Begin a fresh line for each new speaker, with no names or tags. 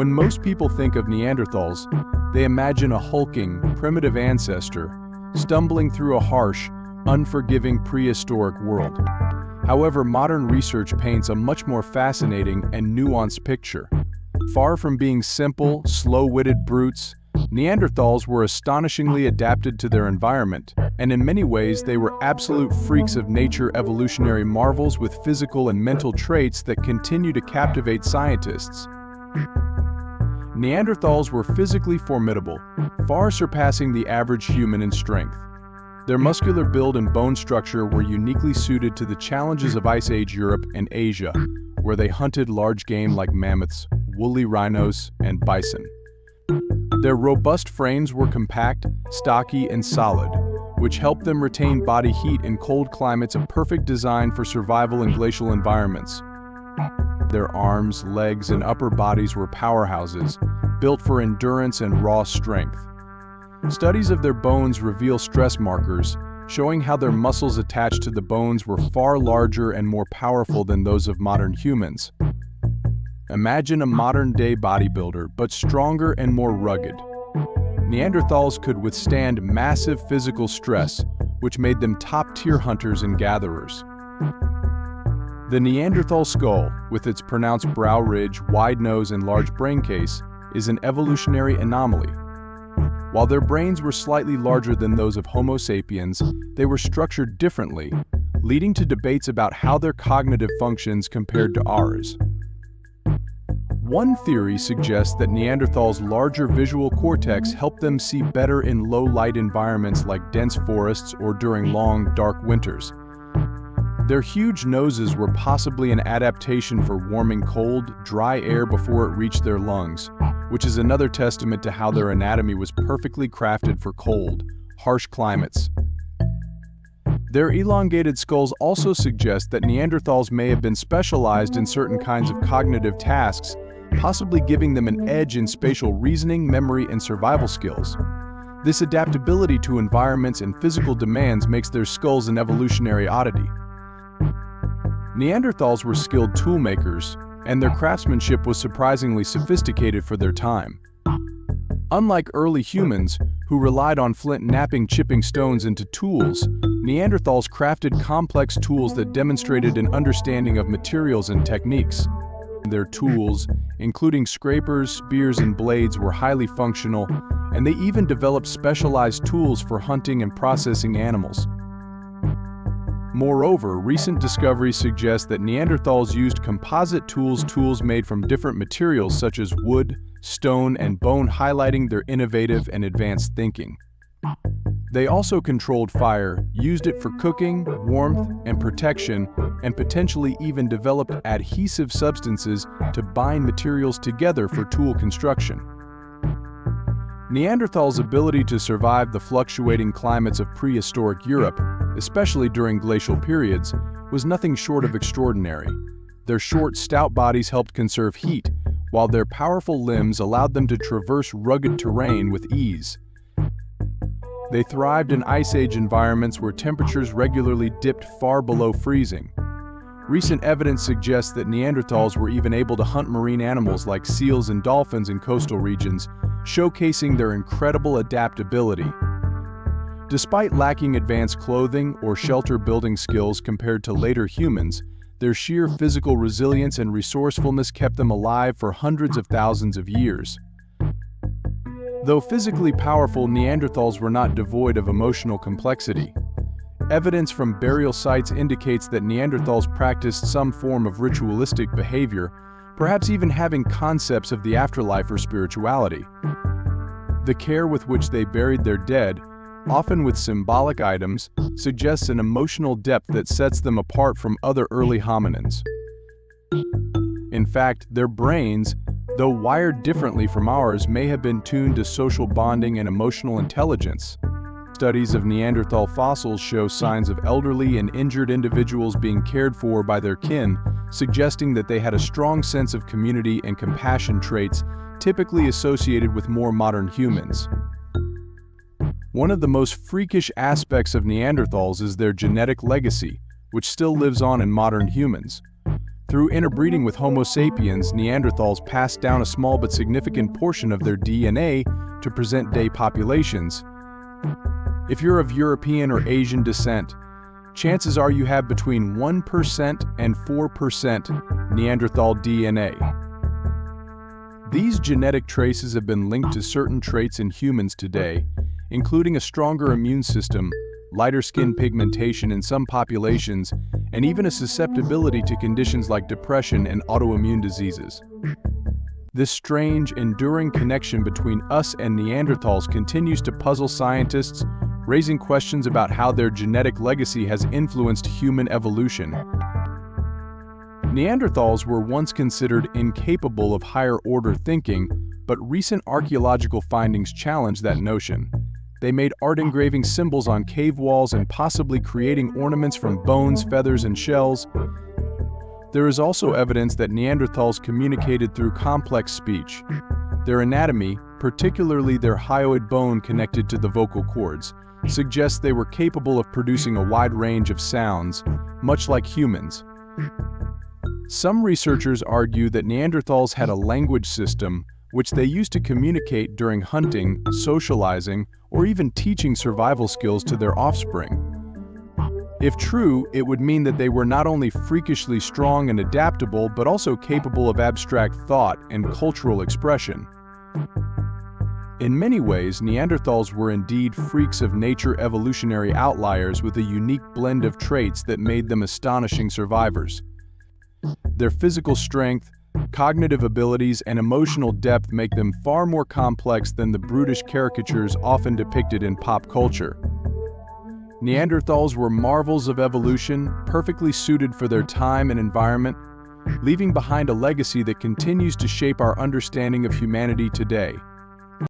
When most people think of Neanderthals, they imagine a hulking, primitive ancestor stumbling through a harsh, unforgiving prehistoric world. However, modern research paints a much more fascinating and nuanced picture. Far from being simple, slow-witted brutes, Neanderthals were astonishingly adapted to their environment, and in many ways they were absolute freaks of nature, evolutionary marvels with physical and mental traits that continue to captivate scientists. Neanderthals were physically formidable, far surpassing the average human in strength. Their muscular build and bone structure were uniquely suited to the challenges of Ice Age Europe and Asia, where they hunted large game like mammoths, woolly rhinos, and bison. Their robust frames were compact, stocky, and solid, which helped them retain body heat in cold climates, a perfect design for survival in glacial environments. Their arms, legs, and upper bodies were powerhouses, built for endurance and raw strength. Studies of their bones reveal stress markers, showing how their muscles attached to the bones were far larger and more powerful than those of modern humans. Imagine a modern-day bodybuilder, but stronger and more rugged. Neanderthals could withstand massive physical stress, which made them top-tier hunters and gatherers. The Neanderthal skull, with its pronounced brow ridge, wide nose, and large brain case, is an evolutionary anomaly. While their brains were slightly larger than those of Homo sapiens, they were structured differently, leading to debates about how their cognitive functions compared to ours. One theory suggests that Neanderthals' larger visual cortex helped them see better in low-light environments like dense forests or during long, dark winters. Their huge noses were possibly an adaptation for warming cold, dry air before it reached their lungs, which is another testament to how their anatomy was perfectly crafted for cold, harsh climates. Their elongated skulls also suggest that Neanderthals may have been specialized in certain kinds of cognitive tasks, possibly giving them an edge in spatial reasoning, memory, and survival skills. This adaptability to environments and physical demands makes their skulls an evolutionary oddity. Neanderthals were skilled toolmakers, and their craftsmanship was surprisingly sophisticated for their time. Unlike early humans, who relied on flint knapping chipping stones into tools, Neanderthals crafted complex tools that demonstrated an understanding of materials and techniques. Their tools, including scrapers, spears, and blades, were highly functional, and they even developed specialized tools for hunting and processing animals. Moreover, recent discoveries suggest that Neanderthals used composite tools made from different materials such as wood, stone, and bone, highlighting their innovative and advanced thinking. They also controlled fire, used it for cooking, warmth, and protection, and potentially even developed adhesive substances to bind materials together for tool construction. Neanderthals' ability to survive the fluctuating climates of prehistoric Europe, especially during glacial periods, was nothing short of extraordinary. Their short, stout bodies helped conserve heat, while their powerful limbs allowed them to traverse rugged terrain with ease. They thrived in Ice Age environments where temperatures regularly dipped far below freezing. Recent evidence suggests that Neanderthals were even able to hunt marine animals like seals and dolphins in coastal regions, showcasing their incredible adaptability. Despite lacking advanced clothing or shelter-building skills compared to later humans, their sheer physical resilience and resourcefulness kept them alive for hundreds of thousands of years. Though physically powerful, Neanderthals were not devoid of emotional complexity. Evidence from burial sites indicates that Neanderthals practiced some form of ritualistic behavior, perhaps even having concepts of the afterlife or spirituality. The care with which they buried their dead, often with symbolic items, suggests an emotional depth that sets them apart from other early hominins. In fact, their brains, though wired differently from ours, may have been tuned to social bonding and emotional intelligence. Studies of Neanderthal fossils show signs of elderly and injured individuals being cared for by their kin, suggesting that they had a strong sense of community and compassion, traits typically associated with more modern humans. One of the most freakish aspects of Neanderthals is their genetic legacy, which still lives on in modern humans. Through interbreeding with Homo sapiens, Neanderthals passed down a small but significant portion of their DNA to present-day populations. If you're of European or Asian descent, chances are you have between 1% and 4% Neanderthal DNA. These genetic traces have been linked to certain traits in humans today, including a stronger immune system, lighter skin pigmentation in some populations, and even a susceptibility to conditions like depression and autoimmune diseases. This strange, enduring connection between us and Neanderthals continues to puzzle scientists, raising questions about how their genetic legacy has influenced human evolution. Neanderthals were once considered incapable of higher-order thinking, but recent archaeological findings challenge that notion. They made art engraving symbols on cave walls and possibly creating ornaments from bones, feathers, and shells. There is also evidence that Neanderthals communicated through complex speech. Their anatomy, particularly their hyoid bone connected to the vocal cords, suggests they were capable of producing a wide range of sounds, much like humans. Some researchers argue that Neanderthals had a language system which they used to communicate during hunting, socializing, or even teaching survival skills to their offspring. If true, it would mean that they were not only freakishly strong and adaptable, but also capable of abstract thought and cultural expression. In many ways, Neanderthals were indeed freaks of nature, evolutionary outliers with a unique blend of traits that made them astonishing survivors. Their physical strength, cognitive abilities, and emotional depth make them far more complex than the brutish caricatures often depicted in pop culture. Neanderthals were marvels of evolution, perfectly suited for their time and environment, leaving behind a legacy that continues to shape our understanding of humanity today.